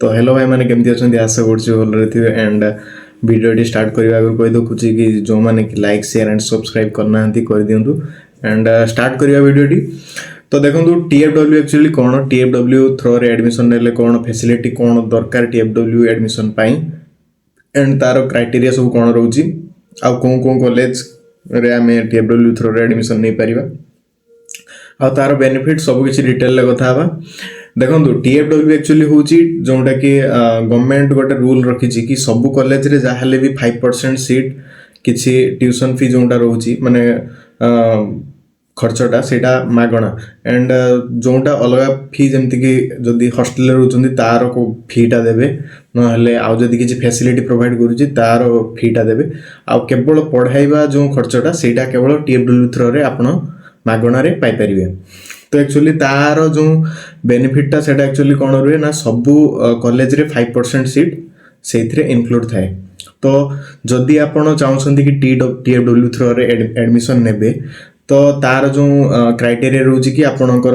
तो हेलो भाई मैंने केमती अच्छा आशा कर एंड वीडियो स्टार्ट करने आगे कही देखुची कि जो मैंने लाइक शेयर एंड सब्सक्राइब करना कर दिंतु एंड स्टार्ट करवा वीडियो। तो देखो TFW एक्चुअली कौन TFW थ्रो रे एडमिशन नेले कौन फैसिलिटी कौन दरकार TFW एडमिशन पाई एंड तार क्राइटेरिया सब कौन रोची आ कौन कॉलेज रे आमे TFW थ्रो रे एडमिशन नहीं परिबा आ तार बेनिफिट सब किसी डिटेल कथा हवा। देखो TFW एक्चुअली हूँ जोटा कि गवर्नमेंट गोटे रूल रखी कि सबू कॉलेज रे जहाँ भी 5% सीट किसी ट्यूशन फी जोटा रोचे माने खर्चटा सेटा मागणा एंड जोटा अलग फी जमती कि जदि हॉस्टल रोचंदी तार को फीटा देबे नहले आउ जदि किसी फैसिलिटी प्रोवाइड करूची तार फीटा देबे आ केवल पढ़ाइबा जो खर्चटा सेटा केवल TFW थ्रो रे आपण मागणा रे पाई परिबे। तो एक्चुअली तार जो बेनिफिटा सेटा एक्चुअली कौन रुए ना सबू कॉलेज रे 5% सीट से इनक्लूड थाए। तो जदि आपण चाहते कि TFW थ्रो रे एडमिशन नेबे तो तार जो क्राइटेरिया रोची कि आपणकर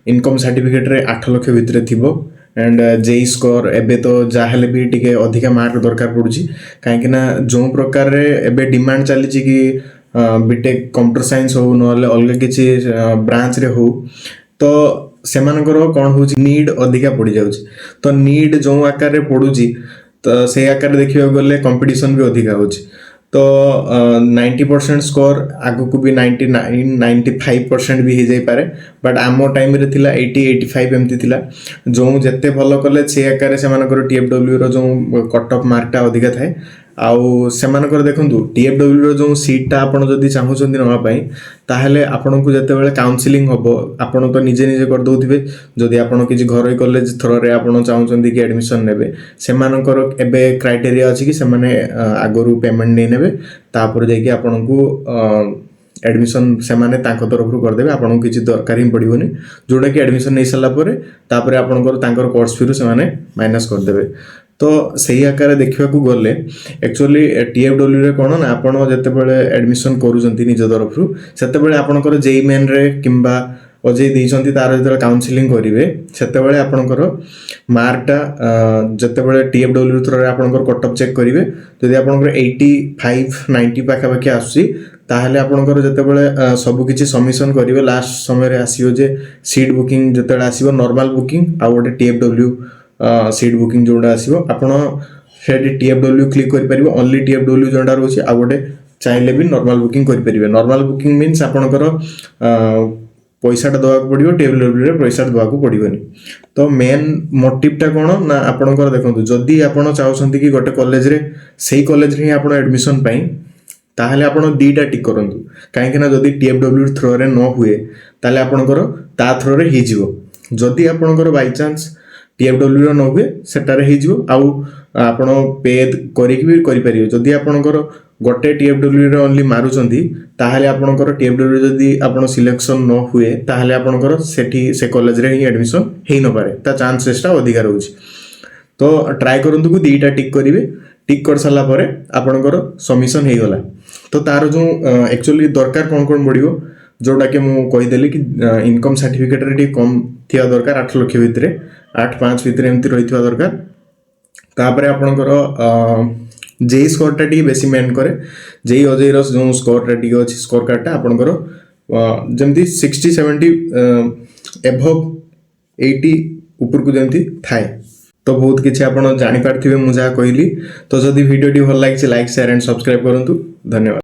इनकम सर्टिफिकेट रे 8 लाख भितर थिबो एंड जेई स्कोर एबे तो जाहले भी टिके अधिका मार्क दरकार पड़ुची काहेकि ना जो प्रकार रे एबे डिमांड चली कि बीटेक कंप्यूटर साइंस हो नहले अलग किसी ब्रांच रे हो तो सेमानकर कौन हो नीड अधिका पड़ जाउची। तो नीड जो आकार रे पड़ुची तो से आकार देखिया गले कंपटीशन भी अधिका होची। तो 90% स्कोर आगु को भी 99-95% भी हो जाई पारे बट आमो टाइम रे थिला 80-85 एमती थिला जो जत्ते भलो कॉलेज से आकार से मानकर TFW रो जो कट ऑफ मार्कटा अधिका थाए आउ सेमानकर देखंतु TFW रो जो सीटटा आपण जदि चाहउछन्ती नवा पई ताहले आपण को जते बेले काउंसलिंग हबो आपण तो निजे निजे कर दउथिबे जदि आपण किछि घरोई कॉलेज थ्रो रे आपण चाहउछन्ती कि एडमिशन नेबे सेमानकर एबे क्राइटेरिया अछि कि सेमाने आगरु पेमेंट नै नेबे तापर जाय कि आपण को एडमिशन सेमाने तांको तरफ कर देबे आपण किछि दरकार ही पड़िबोनी जोटा कि एडमिशन नै सला परे तापर आपणकर तांकर कोर्स फी रु सेमाने माइनस कर देबे। तो सही आकार देखा गले एक्चुअली TFW रे कौन ना आपण जते बेले एडमिशन करूछंती निज तरफ रु सेते बेले आपणकर जेई मेन रे किंबा अजय देइछंती तार जते काउंसलिंग करिवे सेते बेले आपणकर मार्कटा जते बेले TFW थ्रो रे आपणकर कट ऑफ चेक करिवे जदि आपणकर 85-90 पाखा पाखी आसी ताहले आपणकर जते बेले सब किछि सबमिशन करिवे लास्ट समय रे आसीओ जे सीट बुकिंग जते आसीबो नॉर्मल बुकिंग आ गोटे TFW सीट बुकिंग जोड़ा आसीबो आपण सेठी TFW क्लिक करि परिबो ओनली TFW जोड़ा रोची आ गोटे चाहिले भी नॉर्मल बुकिंग करि परिबे। नॉर्मल बुकिंग मींस आपणकर पैसाटा दवा पड़िबो TFW रे पैसा दवा पड़िबोनी। तो मेन मोटिवटा कोन ना आपणकर देखंतु जदि आपण चाहउछंती कि गोटे कॉलेज रे सेही कॉलेज रे आपण एडमिशन पाई ताहले आपण दीटा टिक करंतु काहे कि ना जदि TFW थ्रो रे न हुए ताहले आपणकर ता थ्रो रे हि जिवो जदि आपणकर बाय चांस TFW रो न हुए सेटारे ही जिवो आउ आपण पे करिक भी करि परियो जदि आपणकर गोटे TFW रे ओनली मारुचंती ताहले आपणकर TFW जदि आपण सिलेक्शन न हुए ताहले आपणकर सेठी से कॉलेज रे ही एडमिशन हेइ न पारे ता चांसेसटा अधिकार होची। तो ट्राई करंतु को दीटा टिक करिवे टिक कर साला परे आपणकर सबमिशन हेइ गला। तो तार जो एक्चुअली दरकार कोन पड़िबो जोटा कि मु कहिदेली कि इनकम सर्टिफिकेट रे कम थिया दरकार 8 लाख भितरे 8-5 भितरे एमती रहितवा दरकार तापरे आपणकर जेई स्कोरटा टी बेसी मेन करे जेई अजय रस जो स्कोरटा टी अछि स्कोर कार्डटा आपणकर जेमती 60-70 एभव 80 ऊपर को जेमती थाए। तो बहुत किछि आपण जानि पारथिबे मु जा कहली। तो जदि वीडियो टी भल लागिछि लाइक शेयर एंड सब्सक्राइब करंतु। धन्यवाद।